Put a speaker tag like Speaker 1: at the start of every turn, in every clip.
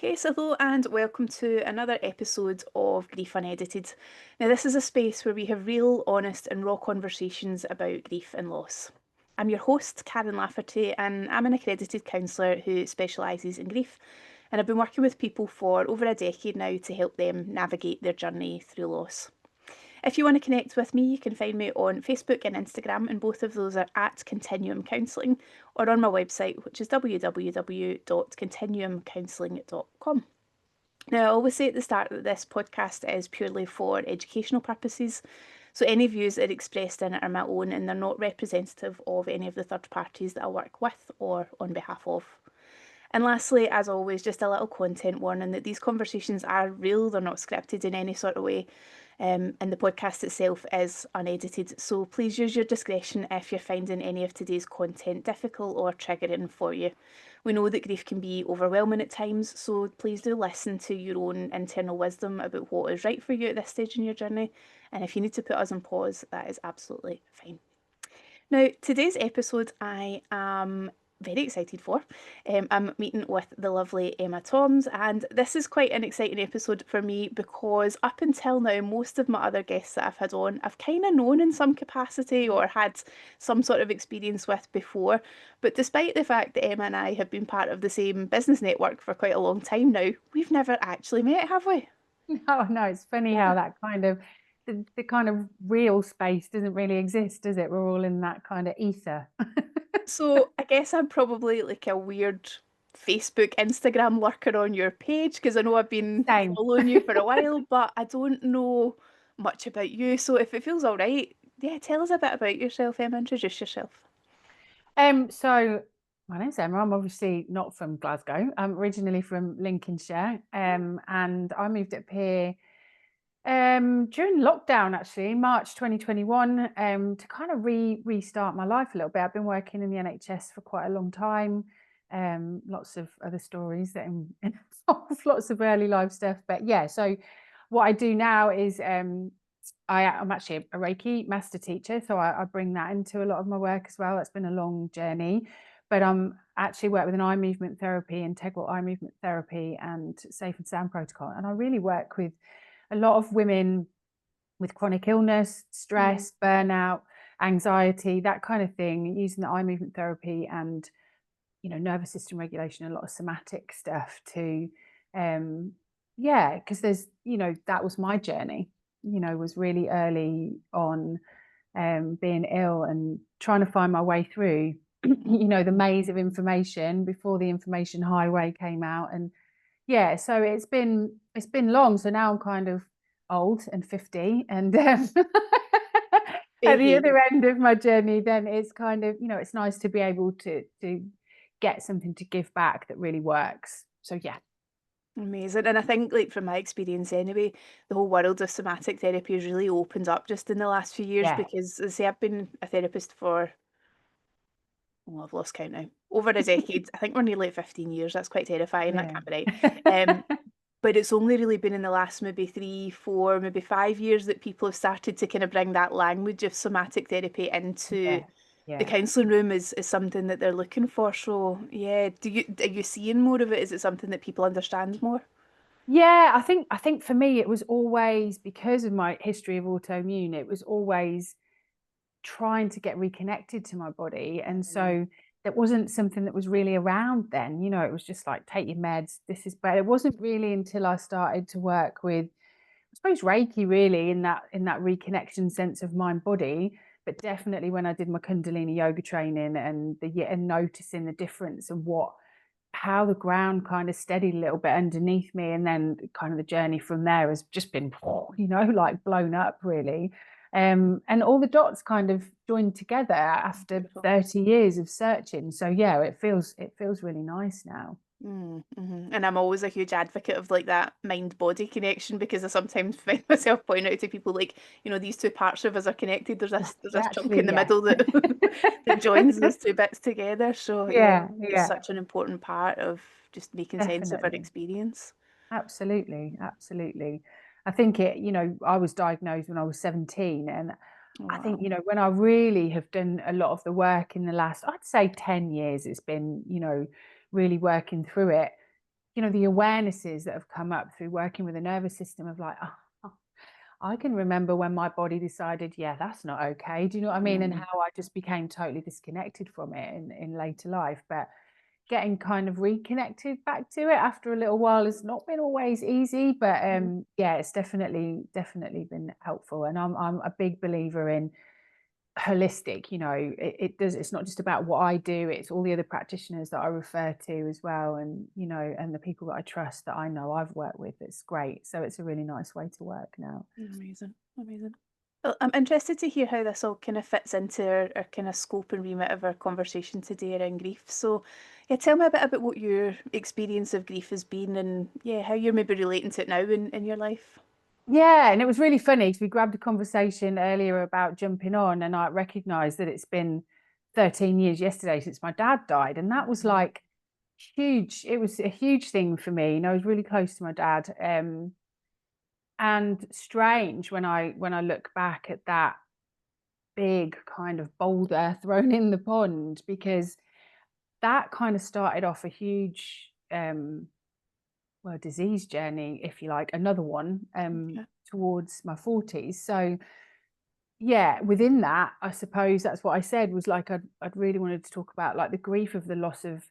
Speaker 1: Okay, so hello and welcome to another episode of Grief Unedited. Now, this is a space where we have real, honest, and raw conversations about grief and loss. I'm your host, Karen Lafferty, and I'm an accredited counsellor who specialises in grief. And I've been working with people for over a decade now to help them navigate their journey through loss. If you want to connect with me, you can find me on Facebook and Instagram, and both of those are at Continuum Counselling, or on my website, which is www.continuumcounselling.com. Now, I always say at the start that this podcast is purely for educational purposes, so any views that are expressed in it are my own and they're not representative of any of the third parties that I work with or on behalf of. And lastly, as always, just a little content warning that these conversations are real, they're not scripted in any sort of way. And the podcast itself is unedited. So please use your discretion if you're finding any of today's content difficult or triggering for you. We know that grief can be overwhelming at times, so please do listen to your own internal wisdom about what is right for you at this stage in your journey. And if you need to put us on pause, that is absolutely fine. Now, today's episode I am very excited for. I'm meeting with the lovely Emma Toms, and this is quite an exciting episode for me because up until now, most of my other guests that I've had on, I've kind of known in some capacity or had some sort of experience with before. But despite the fact that Emma and I have been part of the same business network for quite a long time now, we've never actually met, have we?
Speaker 2: No, it's funny how that kind of the kind of real space doesn't really exist, does it? We're all in that kind of ether.
Speaker 1: So I guess I'm probably like a weird Facebook, Instagram lurker on your page because I know I've been
Speaker 2: Same.
Speaker 1: following you for a while, but I don't know much about you. So if it feels all right, yeah, tell us a bit about yourself, Emma. Introduce yourself.
Speaker 2: So my name's Emma. I'm obviously not from Glasgow. I'm originally from Lincolnshire. And I moved up here during lockdown, actually, March 2021, to kind of restart my life a little bit. I've been working in the NHS for quite a long time. Lots of other stories that involve lots of early life stuff. But yeah, so what I do now is I'm actually a Reiki master teacher, so I bring that into a lot of my work as well. It's been a long journey, but I'm actually work with an eye movement therapy, integral eye movement therapy, and safe and sound protocol. And I really work with a lot of women with chronic illness,
Speaker 1: Mm.
Speaker 2: stress, burnout, anxiety, that kind of thing, using the eye movement therapy and nervous system regulation, a lot of somatic stuff to yeah, because there's that was my journey, was really early on, being ill and trying to find my way through the maze of information before the information highway came out. And yeah, so it's been long. So now I'm kind of old and 50, and at the
Speaker 1: Behave.
Speaker 2: other end of my journey, then it's kind of, it's nice to be able to get something to give back that really works. So yeah.
Speaker 1: Amazing. And I think, like, from my experience anyway, the whole world of somatic therapy has really opened up just in the last few years
Speaker 2: Yeah.
Speaker 1: because, as I say, I've been a therapist for, well, I've lost count now, over a decade. I think we're nearly at 15 years. That's quite terrifying. That
Speaker 2: Yeah.
Speaker 1: can't be right. But it's only really been in the last maybe 3, 4, maybe 5 years that people have started to kind of bring that language of somatic therapy into
Speaker 2: Yeah.
Speaker 1: the
Speaker 2: Yeah.
Speaker 1: counselling room is something that they're looking for. So yeah, are you seeing more of it? Is it something that people understand more?
Speaker 2: Yeah, I think for me it was always, because of my history of autoimmune, it was always trying to get reconnected to my body. And
Speaker 1: Mm.
Speaker 2: so that wasn't something that was really around then. It was just like, take your meds, this is better. It wasn't really until I started to work with, I suppose, Reiki, really, in that reconnection sense of mind body. But definitely when I did my Kundalini yoga training and noticing the difference and how the ground kind of steadied a little bit underneath me, and then kind of the journey from there has just been like blown up, really. And all the dots kind of joined together after
Speaker 1: Beautiful.
Speaker 2: 30 years of searching. So yeah, it feels really nice now.
Speaker 1: And I'm always a huge advocate of like that mind body connection because I sometimes find myself pointing out to people like, these two parts of us are connected. There's
Speaker 2: Yeah,
Speaker 1: this chunk
Speaker 2: actually,
Speaker 1: in the
Speaker 2: yeah.
Speaker 1: middle that that joins those two bits together. So yeah,
Speaker 2: Yeah,
Speaker 1: it's
Speaker 2: yeah,
Speaker 1: such an important part of just making sense of our
Speaker 2: definitely.
Speaker 1: experience.
Speaker 2: Absolutely, absolutely. I think I was diagnosed when I was 17, and I think,
Speaker 1: Wow.
Speaker 2: when I really have done a lot of the work in the last, I'd say 10 years, it's been, really working through it. you know, the awarenesses that have come up through working with the nervous system of like, oh, I can remember when my body decided, yeah, that's not okay. Do you know what I mean? And
Speaker 1: Mm.
Speaker 2: how I just became totally disconnected from it in later life. But getting kind of reconnected back to it after a little while has not been always easy. But yeah, it's definitely been helpful. And I'm a big believer in holistic, you know, it's not just about what I do, it's all the other practitioners that I refer to as well, and you know, and the people that I trust that I know I've worked with. It's great. So it's a really nice way to work now.
Speaker 1: Amazing, amazing. Well, I'm interested to hear how this all kind of fits into our kind of scope and remit of our conversation today around grief. So, yeah, tell me a bit about what your experience of grief has been, and yeah, how you're maybe relating to it now in your life.
Speaker 2: Yeah, and it was really funny because we grabbed a conversation earlier about jumping on, and I recognized that it's been 13 years yesterday since my dad died, and that was like huge. It was a huge thing for me. You know, I was really close to my dad, and strange when I look back at that big kind of boulder thrown in the pond, because that kind of started off a huge well, disease journey, if you like, another one
Speaker 1: Okay.
Speaker 2: towards my 40s. So yeah, within that, I suppose that's what I said was like I'd really wanted to talk about like the grief of the loss of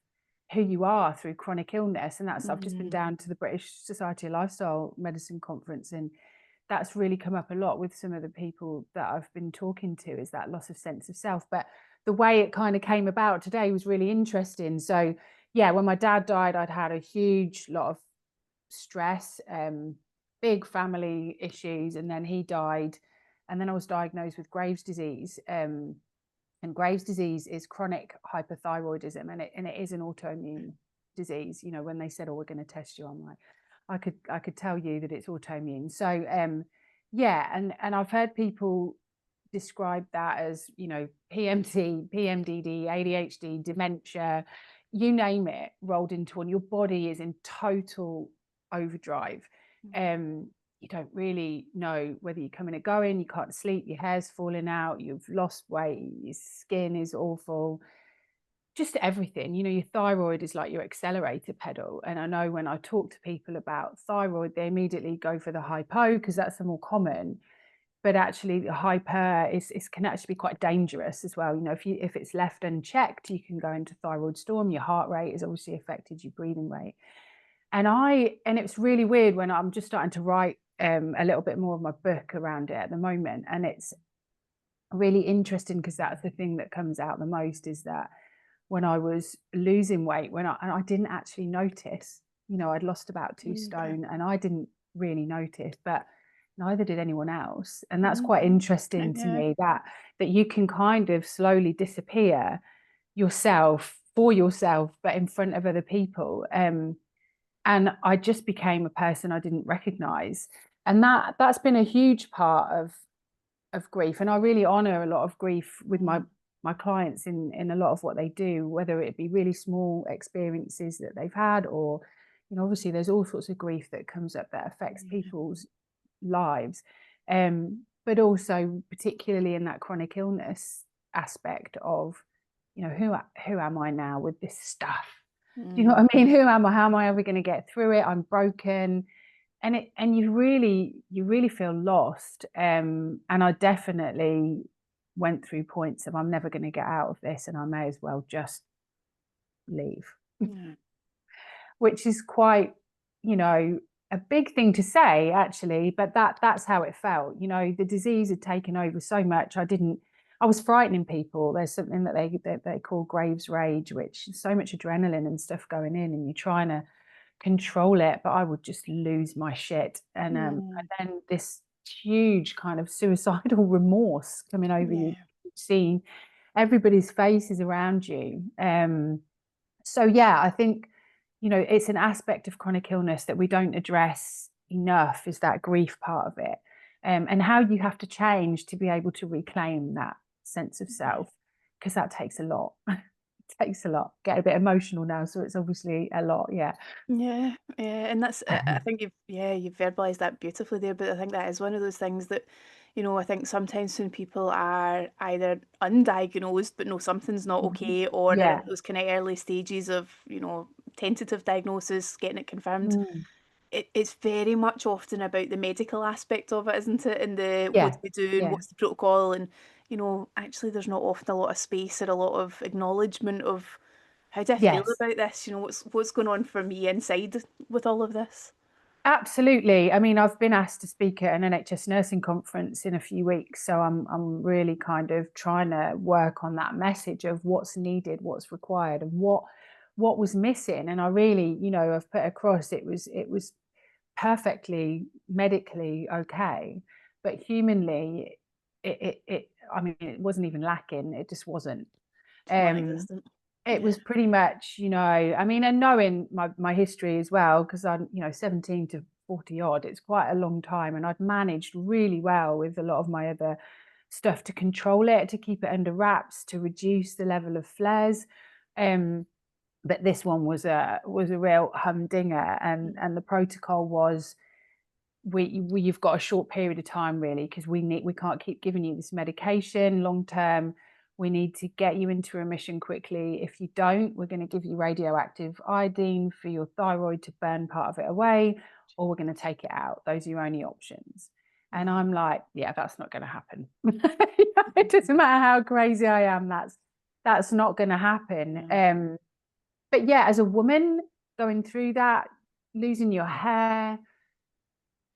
Speaker 2: who you are through chronic illness. And that's I've just been
Speaker 1: Mm.
Speaker 2: down to the British Society of Lifestyle Medicine conference, and that's really come up a lot with some of the people that I've been talking to, is that loss of sense of self. But the way it kind of came about today was really interesting. So yeah, when my dad died, I'd had a huge lot of stress, big family issues, and then he died, and then I was diagnosed with Graves' disease. And Graves' disease is chronic hyperthyroidism, and it is an autoimmune disease. You know, when they said, "Oh, we're going to test you," I'm like, I could tell you that it's autoimmune. So yeah, and I've heard people describe that as, you know, PMT, PMDD, ADHD, dementia, you name it, rolled into one. Your body is in total overdrive. You don't really know whether you're coming or going, you can't sleep, your hair's falling out, you've lost weight, your skin is awful, just everything. You know, your thyroid is like your accelerator pedal. And I know when I talk to people about thyroid, they immediately go for the hypo because that's the more common. But actually the hyper is can actually be quite dangerous as well. You know, if it's left unchecked, you can go into thyroid storm. Your heart rate is obviously affected, your breathing rate. And it's really weird when I'm just starting to write a little bit more of my book around it at the moment. And it's really interesting because that's the thing that comes out the most, is that when I was losing weight, and I didn't actually notice, you know, I'd lost about 2 stone and I didn't really notice, but neither did anyone else. And that's quite interesting to
Speaker 1: Yeah.
Speaker 2: me, that you can kind of slowly disappear yourself for yourself, but in front of other people. And I just became a person I didn't recognize. And that's been a huge part of grief. And I really honor a lot of grief with my clients in a lot of what they do, whether it be really small experiences that they've had, or, you know, obviously there's all sorts of grief that comes up that affects people's lives. But also particularly in that chronic illness aspect of, you know, who am I now with this stuff? Do you know what I mean? Who am I? How am I ever going to get through it? I'm broken. And you really feel lost. And I definitely went through points of, I'm never going to get out of this, and I may as well just leave.
Speaker 1: Yeah.
Speaker 2: Which is quite, you know, a big thing to say actually, but that's how it felt. You know, the disease had taken over so much. I was frightening people. There's something that they call Graves' rage, which is so much adrenaline and stuff going in, and you're trying to control it, but I would just lose my shit. And then this huge kind of suicidal remorse coming over you, seeing everybody's faces around you. So yeah, I think, you know, it's an aspect of chronic illness that we don't address enough, is that grief part of it. And how you have to change to be able to reclaim that sense of self, because that takes a lot. It takes a lot. Get a bit emotional now, so it's obviously a lot. Yeah.
Speaker 1: Yeah, yeah, and that's I think you've verbalized that beautifully there, but I think that is one of those things that, you know, I think sometimes when people are either undiagnosed but know something's not okay, or they're
Speaker 2: Yeah.
Speaker 1: in those kind of early stages of, you know, tentative diagnosis, getting it confirmed,
Speaker 2: Mm.
Speaker 1: it's very much often about the medical aspect of it, isn't it? And the what
Speaker 2: Yeah,
Speaker 1: do we do and
Speaker 2: yeah,
Speaker 1: what's the protocol, and actually there's not often a lot of space or a lot of acknowledgement of how do I feel
Speaker 2: yes.
Speaker 1: about this? What's going on for me inside with all of this?
Speaker 2: Absolutely. I mean, I've been asked to speak at an NHS nursing conference in a few weeks, so I'm really kind of trying to work on that message of what's needed, what's required, and what was missing. And I really, I've put across it was perfectly medically okay, but humanly, I mean, it wasn't even lacking. It just wasn't.
Speaker 1: It's
Speaker 2: Um,
Speaker 1: non-existent.
Speaker 2: it
Speaker 1: Yeah.
Speaker 2: was pretty much, I mean, and knowing my history as well, because I'm, 17 to 40 odd, it's quite a long time. And I'd managed really well with a lot of my other stuff to control it, to keep it under wraps, to reduce the level of flares. But this one was a real humdinger, and the protocol was you've got a short period of time really, because we can't keep giving you this medication long term. We need to get you into remission quickly. If you don't, we're going to give you radioactive iodine for your thyroid to burn part of it away, or we're going to take it out. Those are your only options. And
Speaker 1: Wow.
Speaker 2: I'm like, yeah, that's not going to happen. It doesn't matter how crazy I am, that's not going to happen.
Speaker 1: No.
Speaker 2: But yeah, as a woman going through that, losing your hair,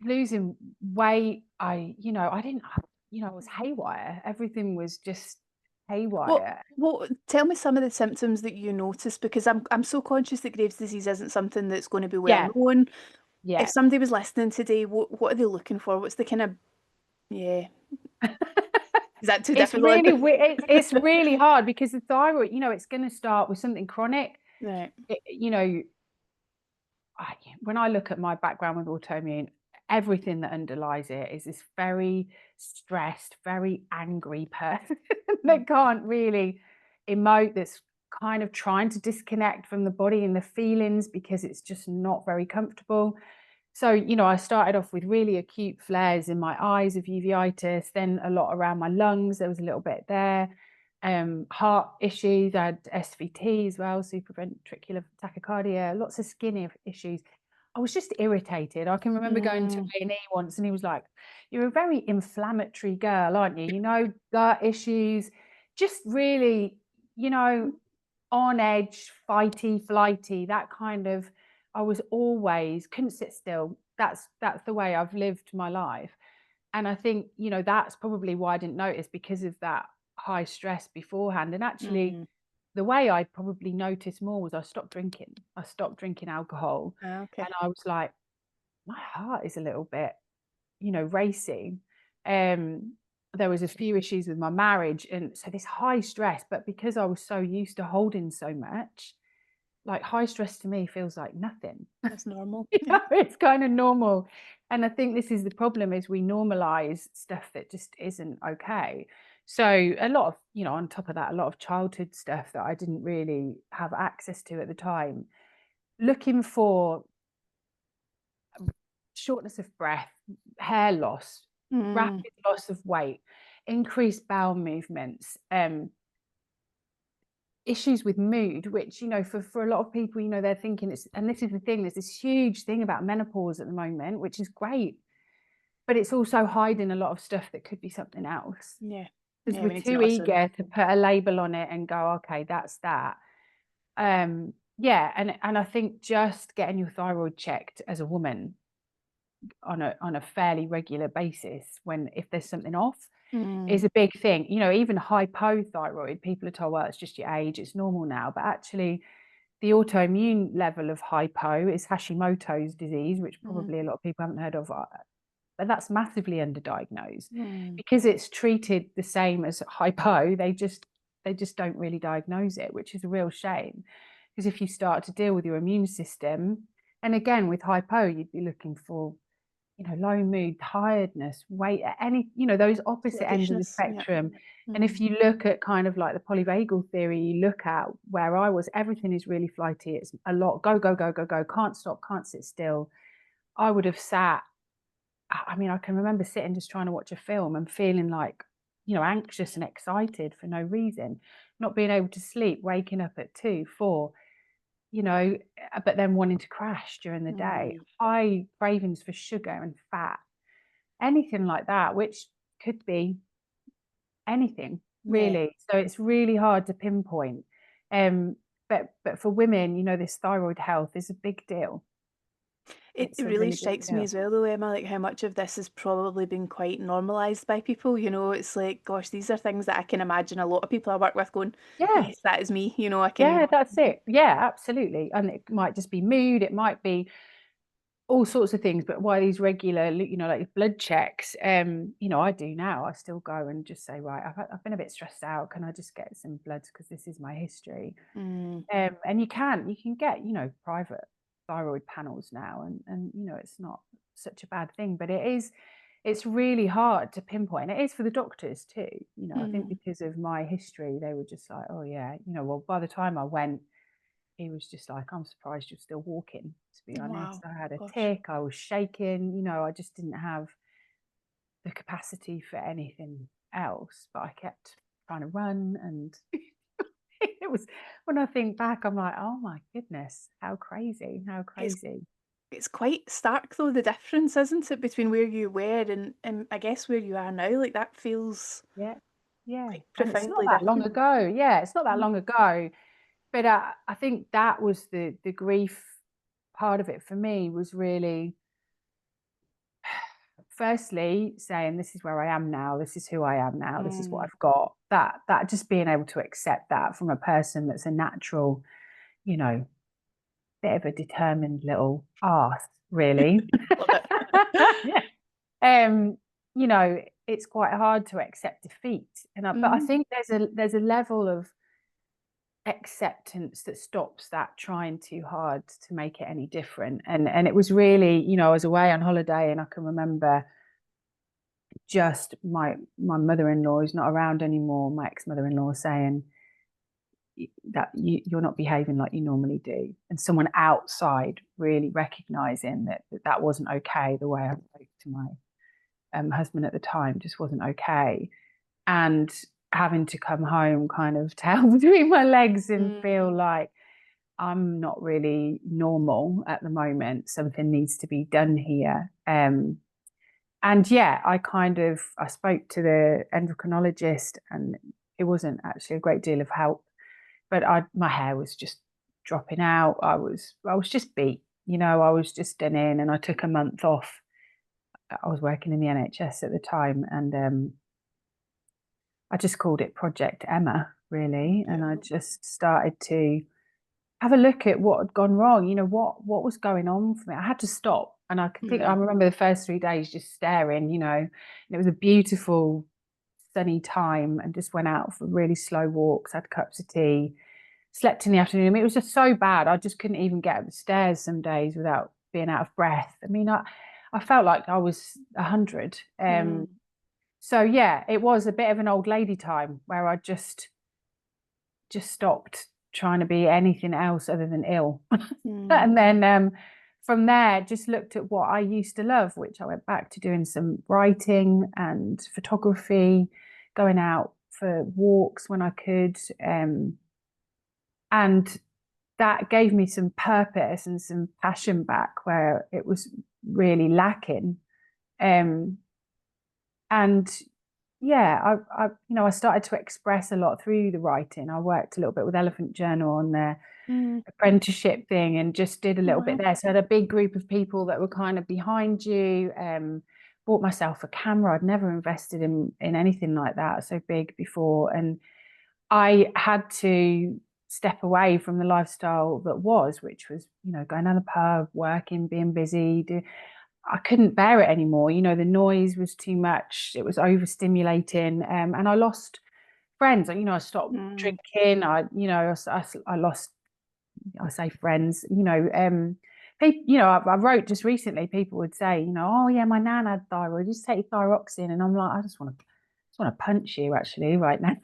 Speaker 2: losing weight, I didn't, I was haywire. Everything was just
Speaker 1: What
Speaker 2: haywire.
Speaker 1: what tell me some of the symptoms that you notice, because I'm so conscious that Graves' disease isn't something that's going to be well
Speaker 2: Yeah,
Speaker 1: known. If
Speaker 2: yeah.
Speaker 1: somebody was listening today, what are they looking for? What's the kind of, yeah, is that too
Speaker 2: It's
Speaker 1: difficult?
Speaker 2: really weird. It's really hard because the thyroid, it's going to start with something chronic.
Speaker 1: Right.
Speaker 2: It, you know, when I look at my background with autoimmune, everything that underlies it is this very stressed, very angry person
Speaker 1: Mm.
Speaker 2: that can't really emote, that's kind of trying to disconnect from the body and the feelings because it's just not very comfortable. So, I started off with really acute flares in my eyes of uveitis, then a lot around my lungs. There was a little bit there. Heart issues. I had SVT as well, supraventricular tachycardia, lots of skin issues. I was just irritated. I can remember going to
Speaker 1: Mm.
Speaker 2: A&E once and he was like, "You're a very inflammatory girl, aren't you? Gut issues, just really, you know, on edge, fighty, flighty, that kind of." I was always couldn't sit still. That's the way I've lived my life. And I think, that's probably why I didn't notice, because of that high stress beforehand. And actually,
Speaker 1: Mm.
Speaker 2: the way I probably noticed more was I stopped drinking. I stopped drinking alcohol.
Speaker 1: Ah,
Speaker 2: And
Speaker 1: okay.
Speaker 2: I was like, my heart is a little bit, racing. Um, there was a few issues with my marriage. And so this high stress, but because I was so used to holding so much, like high stress to me feels like nothing.
Speaker 1: That's normal. Yeah.
Speaker 2: It's kind of normal. And I think this is the problem, is we normalize stuff that just isn't okay. So a lot of, on top of that, a lot of childhood stuff that I didn't really have access to at the time. Looking for shortness of breath, hair loss,
Speaker 1: Mm.
Speaker 2: rapid loss of weight, increased bowel movements, issues with mood, which, for a lot of people, they're thinking it's, and this is the thing, there's this huge thing about menopause at the moment, which is great, but it's also hiding a lot of stuff that could be something else,
Speaker 1: Yeah.
Speaker 2: because
Speaker 1: Yeah,
Speaker 2: we're
Speaker 1: we need to
Speaker 2: too
Speaker 1: not assume.
Speaker 2: eager to put a label on it and go, okay, that's that. Yeah, and I think just getting your thyroid checked as a woman on a fairly regular basis, when if there's something off,
Speaker 1: Mm.
Speaker 2: is a big thing. Even hypothyroid, people are told, well, it's just your age, it's normal now. But actually, the autoimmune level of hypo is Hashimoto's disease, which
Speaker 1: Mm.
Speaker 2: probably a lot of people haven't heard of. But that's massively underdiagnosed
Speaker 1: Mm.
Speaker 2: because it's treated the same as hypo. They just don't really diagnose it, which is a real shame. Because if you start to deal with your immune system, and again with hypo, you'd be looking for, low mood, tiredness, weight, any, those opposite ends of the
Speaker 1: Sluggishness. Yeah.
Speaker 2: spectrum. And
Speaker 1: Mm.
Speaker 2: if you look at kind of like the polyvagal theory, you look at where I was, everything is really flighty. It's a lot, go, go, go, go, go, can't stop, can't sit still. I would have sat, I mean, I can remember sitting just trying to watch a film and feeling like, anxious and excited for no reason, not being able to sleep, waking up at 2, 4, you know, but then wanting to crash during the day, high cravings for sugar and fat, anything like that, which could be anything really. So it's really hard to pinpoint. But for women, you know, this thyroid health is a big deal.
Speaker 1: It really strikes me as well, though, Emma, like how much of this has probably been quite normalised by people. You know, it's like, gosh, these are things that I can imagine a lot of people I work with going, yes, that is me. You know, I can.
Speaker 2: Yeah, that's it. Yeah, absolutely. And it might just be mood. It might be all sorts of things. But why these regular, you know, like blood checks? You know, I do now. I still go and just say, right, I've been a bit stressed out. Can I just get some bloods because this is my history? And you can get, you know, private thyroid panels now, and you know, it's not such a bad thing, but it's really hard to pinpoint. And it is for the doctors too, you know. I think because of my history, they were just like, oh yeah, you know, well, by the time I went, he was just like, I'm surprised you're still walking, to be honest. I had a tick, I was shaking, you know, I just didn't have the capacity for anything else, but I kept trying to run. And it was, when I think back, I'm like, oh my goodness, how crazy.
Speaker 1: It's quite stark though, the difference, isn't it, between where you were and I guess where you are now. Like that feels
Speaker 2: yeah
Speaker 1: quite
Speaker 2: and it's not
Speaker 1: profoundly
Speaker 2: that long
Speaker 1: different.
Speaker 2: ago. It's not that long ago. But I think that was the grief part of it for me, was really firstly saying, this is where I am now, this is who I am now, this is what I've got. That just being able to accept that from a person that's a natural, you know, bit of a determined little arse, really.
Speaker 1: Love it.
Speaker 2: You know, it's quite hard to accept defeat, but I think there's a level of acceptance that stops that trying too hard to make it any different. And it was really, you know, I was away on holiday, and I can remember just my mother-in-law, who's not around anymore, my ex-mother-in-law, saying that you're not behaving like you normally do, and someone outside really recognizing that wasn't okay. The way I spoke to my husband at the time just wasn't okay, and having to come home kind of tail between my legs and feel like I'm not really normal at the moment. Something needs to be done here. And yeah, I spoke to the endocrinologist, and it wasn't actually a great deal of help. But my hair was just dropping out. I was just beat. You know, I was just done in, and I took a month off. I was working in the NHS at the time, and I just called it Project Emma, really. And I just started to have a look at what had gone wrong. You know, what was going on for me. I had to stop. And I remember the first 3 days just staring, you know, and it was a beautiful sunny time, and just went out for really slow walks, had cups of tea, slept in the afternoon. I mean, it was just so bad. I just couldn't even get up the stairs some days without being out of breath. I mean, I felt like I was 100. So yeah, it was a bit of an old lady time where I just stopped trying to be anything else other than ill. And then from there, just looked at what I used to love, which I went back to doing some writing and photography, going out for walks when I could. And that gave me some purpose and some passion back where it was really lacking. And yeah, I started to express a lot through the writing. I worked a little bit with Elephant Journal on their apprenticeship thing, and just did a little bit there. So I had a big group of people that were kind of behind you. Bought myself a camera. I'd never invested in anything like that so big before, and I had to step away from the lifestyle which was, you know, going down the pub, working, being busy. I couldn't bear it anymore. You know, the noise was too much. It was overstimulating. And I lost friends. You know, I stopped drinking. I lost, I say friends, you know, people, you know, I wrote just recently, people would say, you know, oh yeah, my nan had thyroid, just take thyroxine. And I'm like, I just want to punch you actually right now.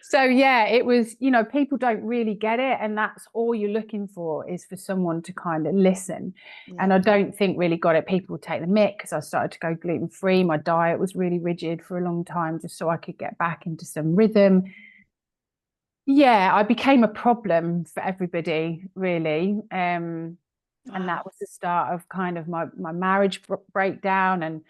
Speaker 2: So yeah, it was, you know, people don't really get it, and that's all you're looking for, is for someone to kind of listen. And I don't think really got it. People would take the mick because I started to go gluten-free. My diet was really rigid for a long time, just so I could get back into some rhythm. Yeah, I became a problem for everybody, really. And
Speaker 1: Wow.
Speaker 2: that was the start of kind of my marriage breakdown. And,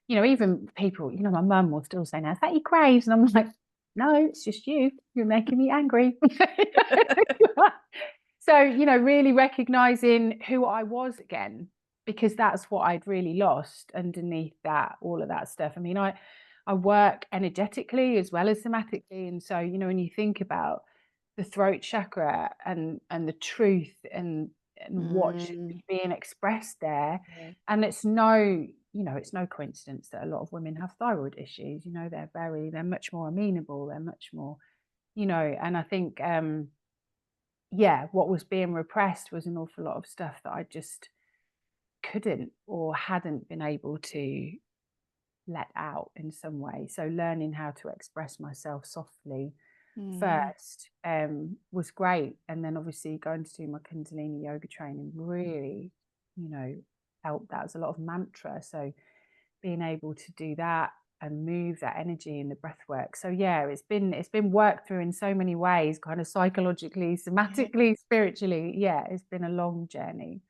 Speaker 2: even people, my mum will still say, now, is that your craves? And I'm like, no, it's just you. You're making me angry. So, really recognizing who I was again, because that's what I'd really lost underneath that, all of that stuff. I mean, I work energetically as well as somatically. And so, when you think about the throat chakra and the truth and what should
Speaker 1: Mm,
Speaker 2: be being expressed there,
Speaker 1: yeah.
Speaker 2: and it's no coincidence that a lot of women have thyroid issues. They're much more amenable, they're much more, and I think yeah, what was being repressed was an awful lot of stuff that I just couldn't or hadn't been able to let out in some way. So learning how to express myself softly
Speaker 1: Mm,
Speaker 2: first was great. And then obviously going to do my Kundalini yoga training really, helped. That was a lot of mantra. So being able to do that and move that energy in the breath work. So yeah, it's been worked through in so many ways, kind of psychologically,
Speaker 1: yeah.
Speaker 2: somatically, spiritually. Yeah, it's been a long journey.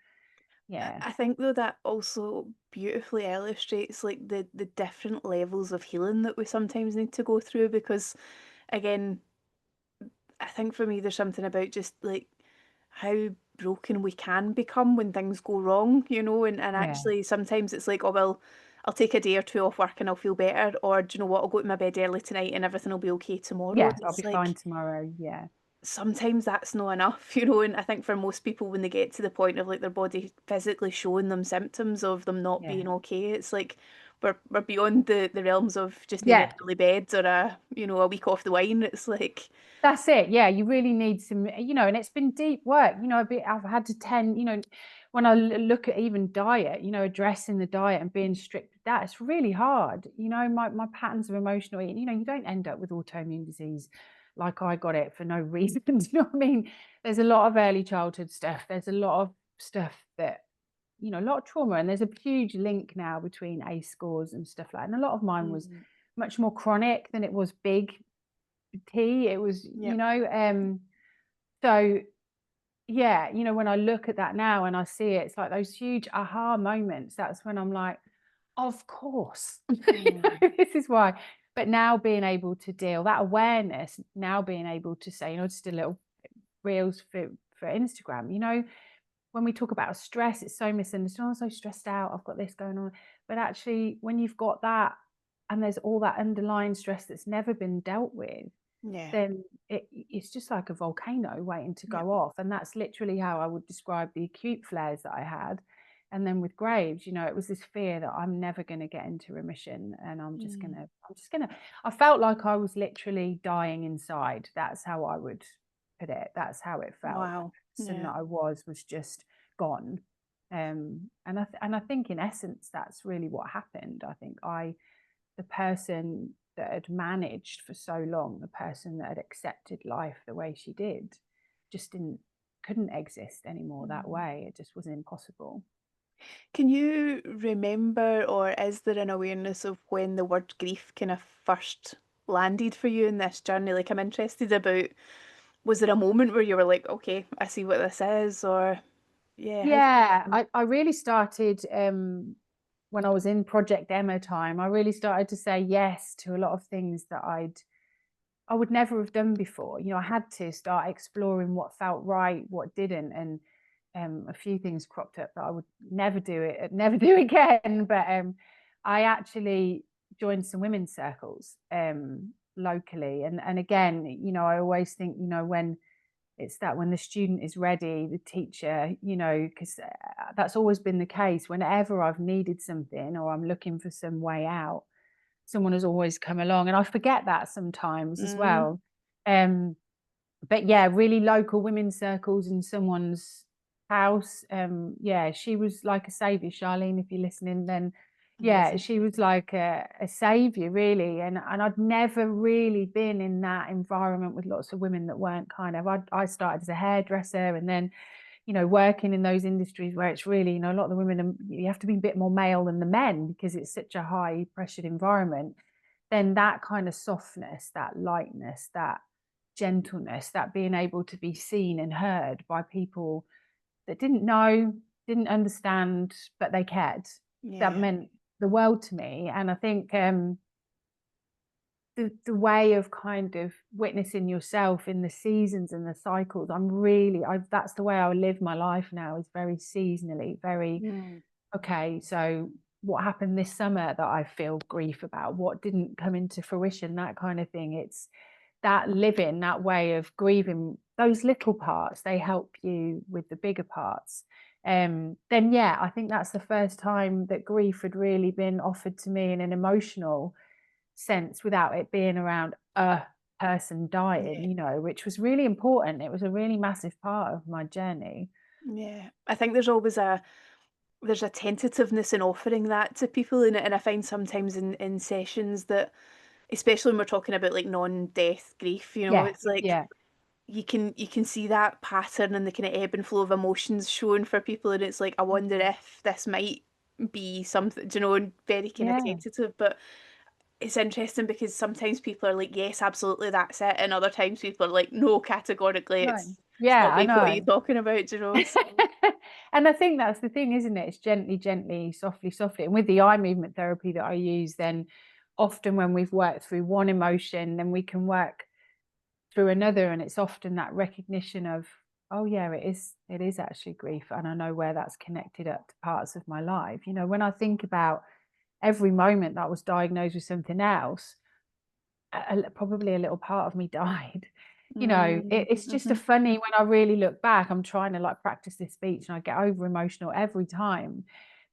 Speaker 2: Yeah.
Speaker 1: I think though that also beautifully illustrates like the different levels of healing that we sometimes need to go through because again, I think for me there's something about just like how broken we can become when things go wrong, and
Speaker 2: Yeah.
Speaker 1: actually sometimes it's like, oh well, I'll take a day or two off work and I'll feel better, or do you know what, I'll go to my bed early tonight and everything will be okay tomorrow.
Speaker 2: Yeah,
Speaker 1: And
Speaker 2: I'll
Speaker 1: it's
Speaker 2: be fine
Speaker 1: like
Speaker 2: tomorrow. Yeah.
Speaker 1: sometimes that's not enough, and I think for most people when they get to the point of like their body physically showing them symptoms of them not
Speaker 2: Yeah.
Speaker 1: being okay, it's like we're beyond the realms of just needing
Speaker 2: Yeah.
Speaker 1: early beds or a week off the wine. It's like
Speaker 2: That's it. Yeah, you really need some, and it's been deep work. I've had to tend, when I look at even diet, addressing the diet and being strict with that, it's really hard. My patterns of emotional eating, you don't end up with autoimmune disease like I got it for no reason. Do you know what I mean? There's a lot of early childhood stuff. There's a lot of stuff that, a lot of trauma, and there's a huge link now between ACE scores and stuff like that. And a lot of mine was
Speaker 1: mm,
Speaker 2: much more chronic than it was big T. It was,
Speaker 1: yep.
Speaker 2: so yeah, when I look at that now and I see it, it's like those huge aha moments. That's when I'm like, of course,
Speaker 1: Mm,
Speaker 2: this is why. But now being able to deal that awareness, now being able to say, just a little reels for Instagram, when we talk about stress, it's so misunderstood. I'm so stressed out, I've got this going on. But actually, when you've got that and there's all that underlying stress that's never been dealt with,
Speaker 1: yeah.
Speaker 2: then it's just like a volcano waiting to
Speaker 1: Yep.
Speaker 2: go off. And that's literally how I would describe the acute flares that I had. And then with Graves, it was this fear that I'm never going to get into remission, and
Speaker 1: Mm,
Speaker 2: I felt like I was literally dying inside. That's how I would put it. That's how it felt.
Speaker 1: wow.
Speaker 2: The person
Speaker 1: Yeah.
Speaker 2: that I was just gone. And I think in essence, that's really what happened. I think the person that had managed for so long, the person that had accepted life the way she did, just couldn't exist anymore that
Speaker 1: Mm.
Speaker 2: way. It just was impossible.
Speaker 1: Can you remember, or is there an awareness of when the word grief kind of first landed for you in this journey? Like, I'm interested about, was there a moment where you were like, okay, I see what this is, or yeah, how did that
Speaker 2: Yeah,
Speaker 1: happen?
Speaker 2: I really started when I was in Project Emma time. I really started to say yes to a lot of things that I would never have done before. I had to start exploring what felt right, what didn't, and a few things cropped up that I would never do it, never do again. But I actually joined some women's circles locally, and again, I always think, when it's that when the student is ready, the teacher, because that's always been the case. Whenever I've needed something or I'm looking for some way out, someone has always come along, and I forget that sometimes as
Speaker 1: Mm,
Speaker 2: well. Um, but yeah, really local women's circles in someone's house. Yeah, she was like a savior. Charlene, if you're listening, then yeah,
Speaker 1: amazing.
Speaker 2: she was like a savior, really. And I'd never really been in that environment with lots of women that weren't kind of. I started as a hairdresser, and then working in those industries where it's really, a lot of the women, you have to be a bit more male than the men because it's such a high pressured environment. Then that kind of softness, that lightness, that gentleness, that being able to be seen and heard by people that didn't know, didn't understand, but they cared. That
Speaker 1: Yeah.
Speaker 2: meant the world to me. And I think the way of kind of witnessing yourself in the seasons and the cycles, that's the way I live my life now, is very seasonally, very,
Speaker 1: Mm.
Speaker 2: okay, so what happened this summer that I feel grief about? What didn't come into fruition? That kind of thing. It's that living, that way of grieving, those little parts, they help you with the bigger parts. Then yeah, I think that's the first time that grief had really been offered to me in an emotional sense, without it being around a person dying,
Speaker 1: Yeah.
Speaker 2: you know, which was really important. It was a really massive part of my journey.
Speaker 1: Yeah. I think there's a tentativeness in offering that to people, and I find sometimes in sessions that, especially when we're talking about like non-death grief,
Speaker 2: Yeah,
Speaker 1: it's like
Speaker 2: yeah,
Speaker 1: you can see that pattern and the kind of ebb and flow of emotions shown for people, and it's like, I wonder if this might be something, and very kind of
Speaker 2: yeah.
Speaker 1: tentative. But it's interesting because sometimes people are like, yes, absolutely, that's it, and other times people are like, no, categorically,
Speaker 2: Right.
Speaker 1: it's
Speaker 2: Yeah,
Speaker 1: not
Speaker 2: I
Speaker 1: grief. What are you
Speaker 2: know.
Speaker 1: talking about? So,
Speaker 2: And I think that's the thing, isn't it? It's gently, gently, softly, softly. And with the eye movement therapy that I use, then often when we've worked through one emotion, then we can work through another. And it's often that recognition of, oh yeah, it is actually grief. And I know where that's connected up to parts of my life. You know, when I think about every moment that I was diagnosed with something else, probably a little part of me died. You know, it's just a
Speaker 1: mm-hmm.
Speaker 2: funny, when I really look back, I'm trying to like practice this speech and I get over emotional every time.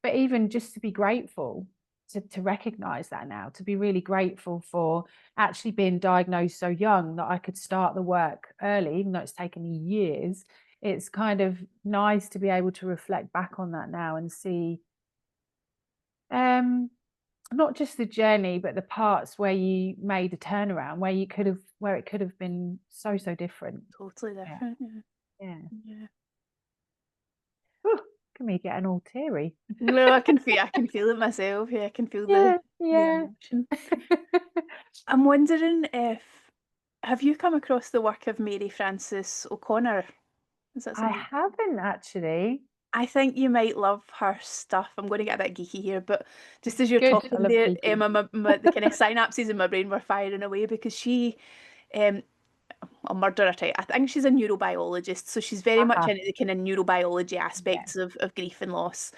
Speaker 2: But even just to be grateful, to recognize that now, to be really grateful for actually being diagnosed so young that I could start the work early, even though it's taken me years. It's kind of nice to be able to reflect back on that now and see um not just the journey, but the parts where you made a turnaround, where it could have been so, so different.
Speaker 1: Totally
Speaker 2: Yeah,
Speaker 1: different. Yeah.
Speaker 2: yeah.
Speaker 1: Yeah.
Speaker 2: Whew, can me getting all teary.
Speaker 1: No, I can feel it myself. Yeah, I can feel the
Speaker 2: Yeah,
Speaker 1: the
Speaker 2: yeah.
Speaker 1: emotion. I'm wondering if have you come across the work of Mary Frances O'Connor? Is that
Speaker 2: I
Speaker 1: something?
Speaker 2: haven't actually.
Speaker 1: I think you might love her stuff. I'm going to get a bit geeky here, but just as you're
Speaker 2: Good. I
Speaker 1: talking
Speaker 2: love
Speaker 1: there,
Speaker 2: geeky.
Speaker 1: Emma, the kind of synapses in my brain were firing away because um, I'll murder her title. I think she's a neurobiologist, so she's very much
Speaker 2: Uh-huh.
Speaker 1: into the kind of neurobiology
Speaker 2: Yeah.
Speaker 1: aspects of grief and loss.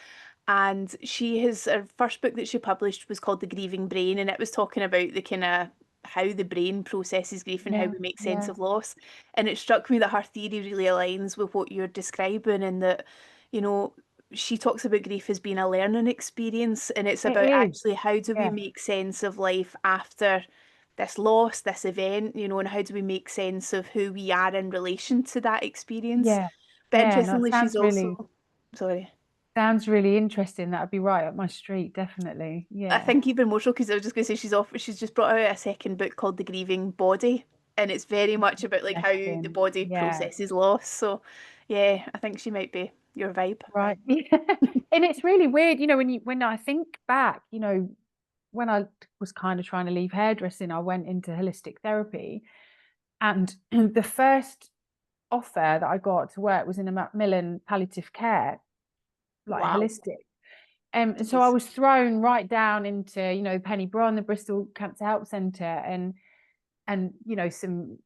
Speaker 1: And her first book that she published was called The Grieving Brain, and it was talking about the kind of how the brain processes grief and how
Speaker 2: Yeah.
Speaker 1: we make sense
Speaker 2: Yeah.
Speaker 1: of loss. And it struck me that her theory really aligns with what you're describing, and that, you know, she talks about grief as being a learning experience, and it's
Speaker 2: It
Speaker 1: about
Speaker 2: is.
Speaker 1: actually how do we
Speaker 2: Yeah.
Speaker 1: make sense of life after this loss, this event, and how do we make sense of who we are in relation to that experience.
Speaker 2: Yeah.
Speaker 1: But
Speaker 2: Yeah. No, it
Speaker 1: interestingly, she's also, sorry.
Speaker 2: sounds really interesting. That'd be right up my street, definitely.
Speaker 1: I
Speaker 2: Yeah.
Speaker 1: think even more so because I was just going to say she's just brought out a second book called The Grieving Body, and it's very much about like how the
Speaker 2: Interesting.
Speaker 1: body
Speaker 2: Yeah.
Speaker 1: processes loss. So yeah, I think she might be your vibe.
Speaker 2: Right. Yeah. And it's really weird, when I think back, when I was kind of trying to leave hairdressing, I went into holistic therapy. And the first offer that I got to work was in a Macmillan palliative care, like
Speaker 1: Wow.
Speaker 2: holistic. And so I
Speaker 1: Jeez.
Speaker 2: was thrown right down into, Penny Brown, the Bristol Cancer Help Centre, and some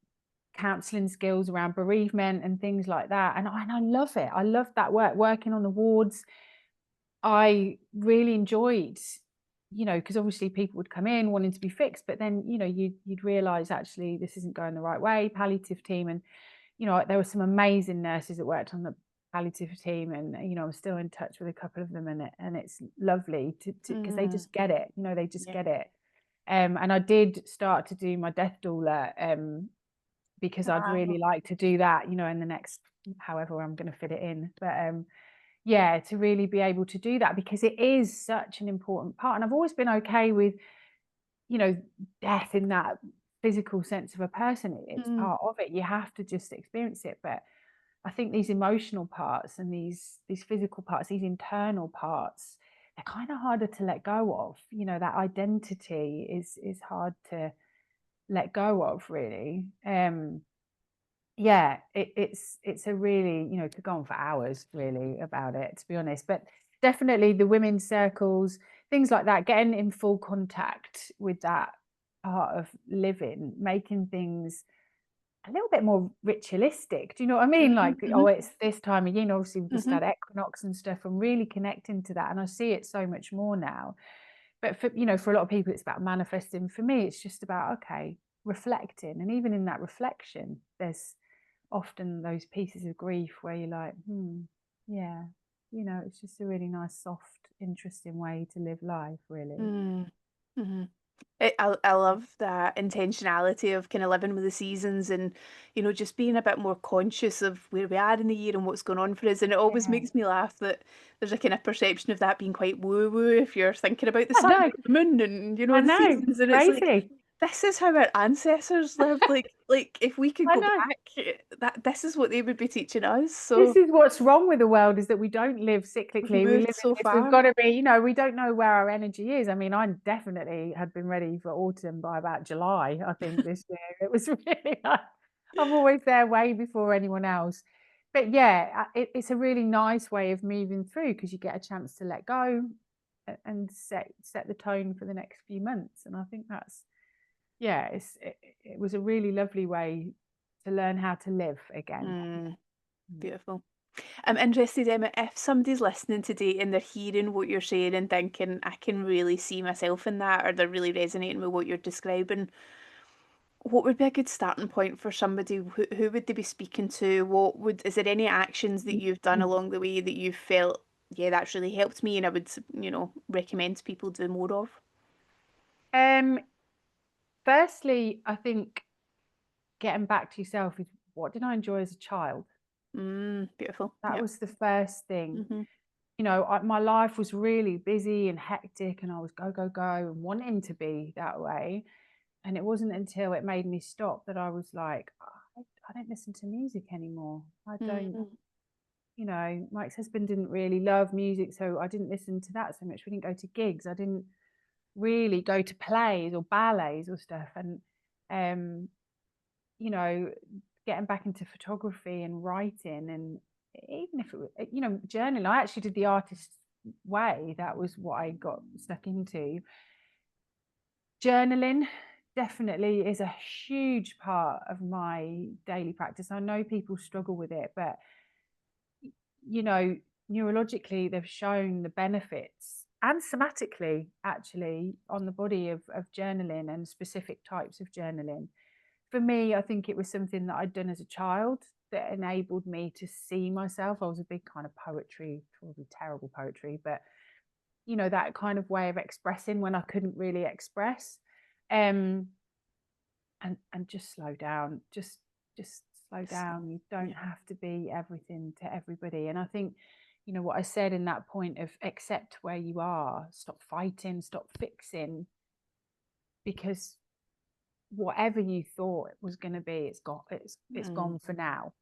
Speaker 2: counselling skills around bereavement and things like that. And I love it. I love that work, working on the wards. I really enjoyed, because obviously people would come in wanting to be fixed, but then, you'd realize actually this isn't going the right way. Palliative team, and there were some amazing nurses that worked on the palliative team, and I'm still in touch with a couple of them, and it's lovely to because they
Speaker 1: Mm,
Speaker 2: just get it, they just
Speaker 1: yeah.
Speaker 2: get it. And I did start to do my death doula, because I'd
Speaker 1: Wow.
Speaker 2: really like to do that, in the next however I'm going to fit it in. But yeah, to really be able to do that, because it is such an important part. And I've always been okay with, you know, death in that physical sense of a person. It's
Speaker 1: Mm,
Speaker 2: part of it. You have to just experience it. But I think these emotional parts and these physical parts, these internal parts, they're kind of harder to let go of. That identity is hard to let go of, really. yeah, it's a really, could go on for hours really about it, to be honest. But definitely the women's circles, things like that, getting in full contact with that part of living, making things a little bit more ritualistic. Do you know what I mean?
Speaker 1: Mm-hmm,
Speaker 2: Like,
Speaker 1: mm-hmm,
Speaker 2: oh, it's this time of year, and obviously we've just
Speaker 1: mm-hmm.
Speaker 2: had equinox and stuff, and really connecting to that. And I see it so much more now. But for a lot of people, it's about manifesting. For me, it's just about, okay, reflecting. And even in that reflection, there's often those pieces of grief where you're like, yeah, it's just a really nice, soft, interesting way to live life, really.
Speaker 1: Mm-hmm. I love that intentionality of kind of living with the seasons and, just being a bit more conscious of where we are in the year and what's going on for us. And it always
Speaker 2: Yeah.
Speaker 1: makes me laugh that there's a kind of perception of that being quite woo-woo if you're thinking about the
Speaker 2: I
Speaker 1: sun
Speaker 2: know,
Speaker 1: and the moon and,
Speaker 2: I
Speaker 1: the
Speaker 2: know,
Speaker 1: seasons. And it's like,
Speaker 2: crazy.
Speaker 1: this is how our ancestors lived. Like if we could
Speaker 2: I
Speaker 1: go
Speaker 2: know.
Speaker 1: back, that this is what they would be teaching us.
Speaker 2: This
Speaker 1: So
Speaker 2: is what's wrong with the world, is that we don't live
Speaker 1: we've
Speaker 2: cyclically. We live
Speaker 1: moved
Speaker 2: in
Speaker 1: so
Speaker 2: this, we've
Speaker 1: far.
Speaker 2: got to be, we don't know where our energy is. I mean, I definitely had been ready for autumn by about July, I think, this year. It was really like, I'm always there way before anyone else. But yeah, it's a really nice way of moving through, because you get a chance to let go and set the tone for the next few months. And I think that's, yeah, it was a really lovely way to learn how to live again. Mm.
Speaker 1: Beautiful. I'm interested, Emma, if somebody's listening today and they're hearing what you're saying and thinking, I can really see myself in that, or they're really resonating with what you're describing, what would be a good starting point for somebody? Who would they be speaking to? Is there any actions that you've done along the way that you felt, yeah, that's really helped me and I would, recommend people do more of?
Speaker 2: Um, Firstly, I think getting back to yourself is, what did I enjoy as a child?
Speaker 1: Beautiful.
Speaker 2: That
Speaker 1: Yep.
Speaker 2: was the first thing.
Speaker 1: Hmm.
Speaker 2: My life was really busy and hectic, and I was go, go, go, and wanting to be that way. And it wasn't until it made me stop that I was like, I don't listen to music anymore. I don't,
Speaker 1: Mm.
Speaker 2: my ex-husband didn't really love music, so I didn't listen to that so much. We didn't go to gigs. I didn't really go to plays or ballets or stuff. And um, you know, getting back into photography and writing, and even if it was, journaling. I actually did the artist way. That was what I got stuck into. Journaling definitely is a huge part of my daily practice. I know people struggle with it, but you know, neurologically, they've shown the benefits, and somatically, actually, on the body of journaling, and specific types of journaling. For me, I think it was something that I'd done as a child that enabled me to see myself. I was a big kind of poetry, probably terrible poetry, but that kind of way of expressing when I couldn't really express. Um, and just slow down, just slow down. You don't
Speaker 1: Yeah.
Speaker 2: have to be everything to everybody. And I think, what I said in that point of accept where you are, stop fighting, stop fixing, because whatever you thought it was going to be, it's
Speaker 1: Mm.
Speaker 2: gone for now.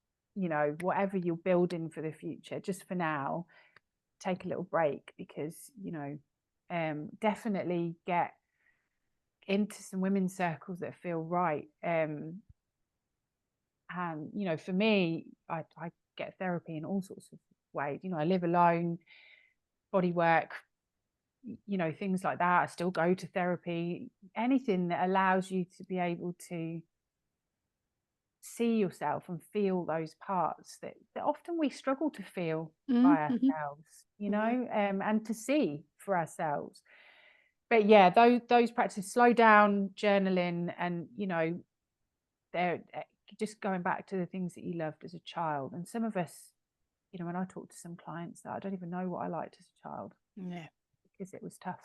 Speaker 2: Whatever you're building for the future, just for now, take a little break, because definitely get into some women's circles that feel right. And for me, I get therapy in all sorts of ways. I live alone, body work, things like that. I still go to therapy. Anything that allows you to be able to see yourself and feel those parts that often we struggle to feel by
Speaker 1: Mm-hmm.
Speaker 2: ourselves,
Speaker 1: Yeah.
Speaker 2: and to see for ourselves. But yeah, those practices, slow down, journaling, and they're just going back to the things that you loved as a child. And some of us, when I talk to some clients, that I don't even know what I liked as a child,
Speaker 1: Yeah.
Speaker 2: because it was tough.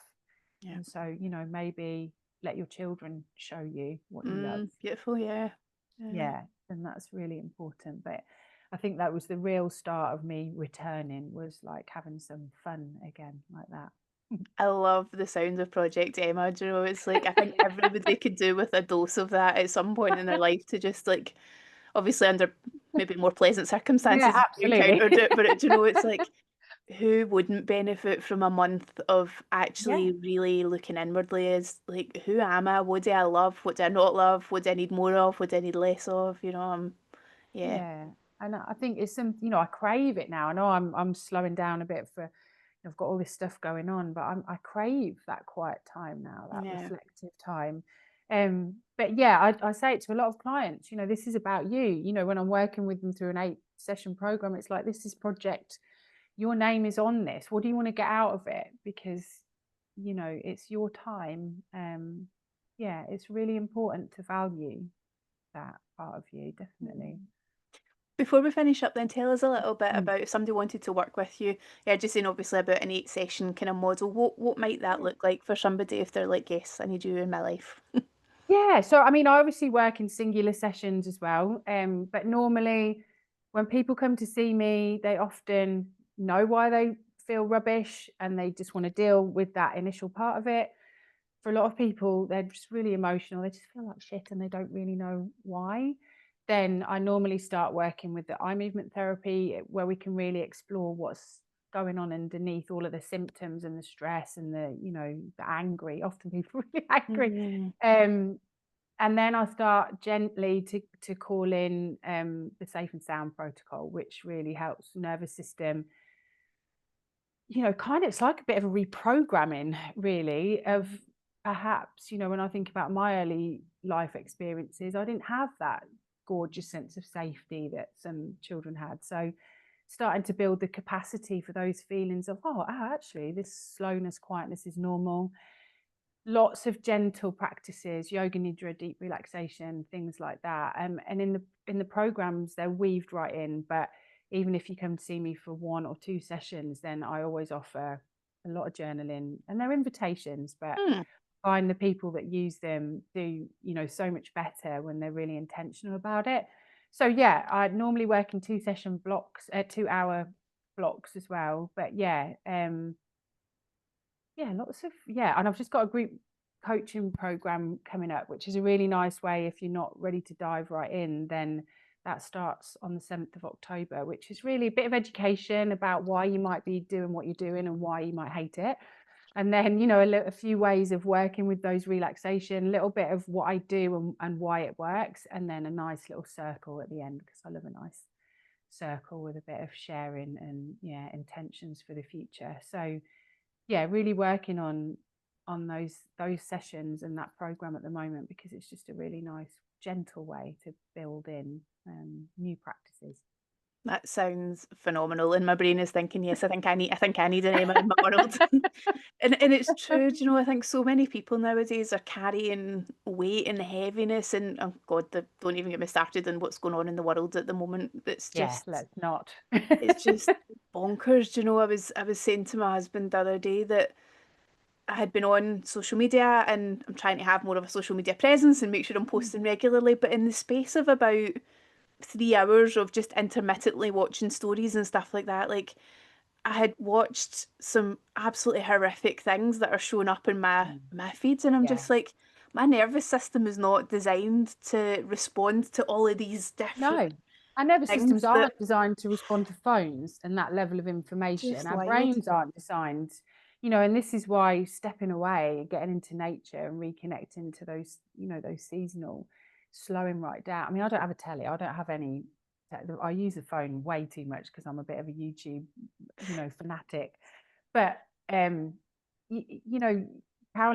Speaker 1: Yeah.
Speaker 2: And so, maybe let your children show you what you love.
Speaker 1: Beautiful. Yeah. Yeah.
Speaker 2: Yeah, and that's really important. But I think that was the real start of me returning, was like having some fun again, like that.
Speaker 1: I love the sound of Project Emma. Do you know, it's like I think everybody could do with a dose of that at some point in their life to just like, obviously under maybe more pleasant
Speaker 2: Yeah,
Speaker 1: circumstances if you
Speaker 2: absolutely.
Speaker 1: encountered it, but do you know, it's like who wouldn't benefit from a month of
Speaker 2: Yeah,
Speaker 1: actually really looking inwardly as like who am I? What do I love? What do I not love? What do I need more of? What do I need less of?
Speaker 2: Yeah. And I think it's some, I crave it now. I know I'm slowing down a bit for, I've got all this stuff going on, but I crave that quiet time now, that
Speaker 1: Yeah.
Speaker 2: reflective time. But yeah, I say it to a lot of clients, this is about you. When I'm working with them through an 8-session program, it's like, this is project, your name is on this. What do you want to get out of it? Because, it's your time. Yeah, it's really important to value that part of you, definitely.
Speaker 1: Before we finish up then, tell us a little bit about if somebody wanted to work with you. Yeah, just saying obviously about an 8-session kind of model. What might that look like for somebody if they're like, yes, I need you in my life?
Speaker 2: Yeah, so I mean, I obviously work in singular sessions as well. But normally when people come to see me, they often know why they feel rubbish and they just want to deal with that initial part of it. For a lot of people, they're just really emotional. They just feel like shit and they don't really know why. Then I normally start working with the eye movement therapy, where we can really explore what's going on underneath all of the symptoms and the stress and the angry. Often people are really angry.
Speaker 1: Mm.
Speaker 2: And then I start gently to call in the safe and sound protocol, which really helps nervous system. Kind of, it's like a bit of a reprogramming, really, of perhaps, when I think about my early life experiences, I didn't have that gorgeous sense of safety that some children had. So starting to build the capacity for those feelings of, actually, this slowness, quietness is normal. Lots of gentle practices, yoga nidra, deep relaxation, things like that. And in the programs, they're weaved right in. But even if you come to see me for 1 or 2 sessions, then I always offer a lot of journaling, and they're invitations, but
Speaker 1: Mm.
Speaker 2: find the people that use them do, so much better when they're really intentional about it. So yeah, I normally work in 2-session blocks, 2-hour blocks as well. But yeah, lots of, and I've just got a group coaching program coming up, which is a really nice way. If you're not ready to dive right in, then that starts on the 7th of October, which is really a bit of education about why you might be doing what you're doing and why you might hate it. And then, a few ways of working with those relaxation, a little bit of what I do and why it works, and then a nice little circle at the end, because I love a nice circle with a bit of sharing and intentions for the future. So yeah, really working on those sessions and that program at the moment, because it's just a really nice, gentle way to build in new practices.
Speaker 1: That sounds phenomenal, and my brain is thinking, yes, I think I need an Emma in my world. And it's true, do you know, I think so many people nowadays are carrying weight and heaviness, and oh God, don't even get me started on what's going on in the world at the moment. It's just
Speaker 2: Let's not.
Speaker 1: it's just bonkers. Do you know, I was saying to my husband the other day that I had been on social media and I'm trying to have more of a social media presence and make sure I'm posting regularly, but in the space of about 3 hours of just intermittently watching stories and stuff like that, like I had watched some absolutely horrific things that are showing up in my feeds, and I'm
Speaker 2: Yeah.
Speaker 1: just like, my nervous system is not designed to respond to all of these different
Speaker 2: No, our nervous systems
Speaker 1: things that
Speaker 2: aren't designed to respond to phones and that level of information.
Speaker 1: just
Speaker 2: Our
Speaker 1: wild.
Speaker 2: brains aren't designed, and this is why stepping away, getting into nature and reconnecting to those, those seasonal, slowing right down. I mean, I don't have a telly. I don't have any. I use the phone way too much because I'm a bit of a YouTube, fanatic. But Carolyn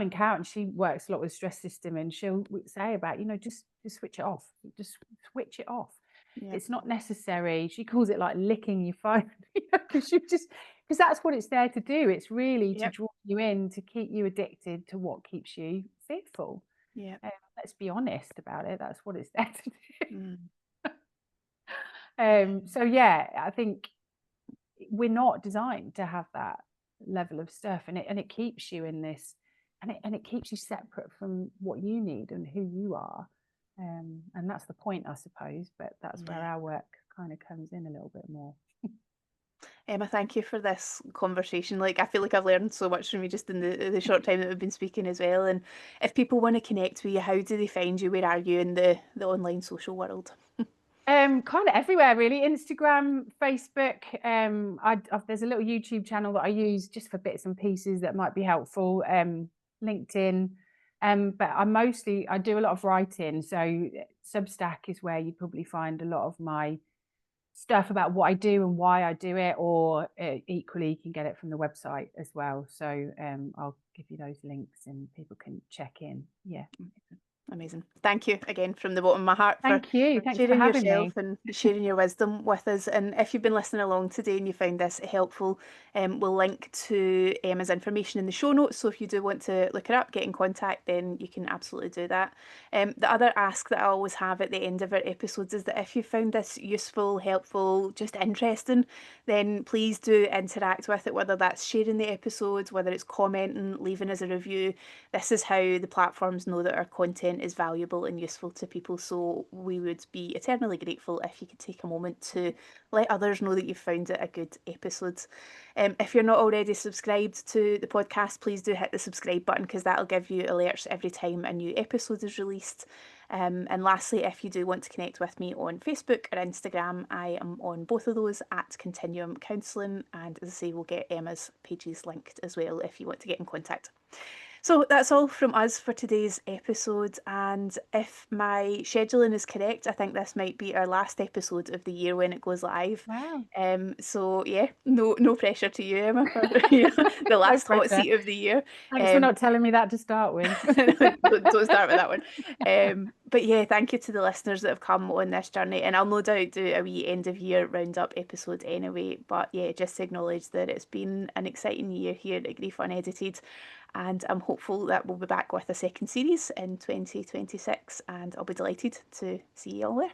Speaker 2: Cowan, she works a lot with stress system, and she'll say about, just switch it off. Just switch it off.
Speaker 1: Yeah,
Speaker 2: It's not necessary. She calls it like licking your phone, because because that's what it's there to do. It's really to
Speaker 1: yep,
Speaker 2: draw you in, to keep you addicted to what keeps you fearful.
Speaker 1: yeah.
Speaker 2: Let's be honest about it. That's what it's there to do.
Speaker 1: Mm.
Speaker 2: So yeah, I think we're not designed to have that level of stuff, and it keeps you in this, and it keeps you separate from what you need and who you are. And that's the point, I suppose, but that's where
Speaker 1: Yeah.
Speaker 2: our work kind of comes in a little bit more.
Speaker 1: Emma, thank you for this conversation. Like, I feel like I've learned so much from you just in the short time that we've been speaking as well. And if people want to connect with you, how do they find you? Where are you in the online social world?
Speaker 2: Kind of everywhere really. Instagram, Facebook. There's a little YouTube channel that I use just for bits and pieces that might be helpful. LinkedIn. But I do a lot of writing. So Substack is where you probably find a lot of my stuff about what I do and why I do it, or equally you can get it from the website as well. So I'll give you those links and people can check in. Yeah.
Speaker 1: Amazing. Thank you again from the bottom of my heart for
Speaker 2: Thank you. Thanks for
Speaker 1: sharing
Speaker 2: having me.
Speaker 1: yourself and sharing your wisdom with us. And if you've been listening along today and you found this helpful, we'll link to Emma's information in the show notes. So if you do want to look her up, get in contact, then you can absolutely do that. The other ask that I always have at the end of our episodes is that if you found this useful, helpful, just interesting, then please do interact with it, whether that's sharing the episodes, whether it's commenting, leaving us a review. This is how the platforms know that our content is valuable and useful to people. So we would be eternally grateful if you could take a moment to let others know that you've found it a good episode. If you're not already subscribed to the podcast, please do hit the subscribe button, because that'll give you alerts every time a new episode is released. And lastly, if you do want to connect with me on Facebook or Instagram, I am on both of those at Continuum Counselling. And as I say, we'll get Emma's pages linked as well if you want to get in contact. So that's all from us for today's episode, and if my scheduling is correct, I think this might be our last episode of the year when it goes live.
Speaker 2: Wow.
Speaker 1: So yeah, no pressure to you, Emma, for the last hot seat of the year.
Speaker 2: Thanks for not telling me that to start with.
Speaker 1: Don't start with that one. But yeah, thank you to the listeners that have come on this journey, and I'll no doubt do a wee end of year roundup episode anyway. But yeah, just to acknowledge that it's been an exciting year here at Grief Unedited, and I'm hopeful that we'll be back with a second series in 2026, and I'll be delighted to see you all there.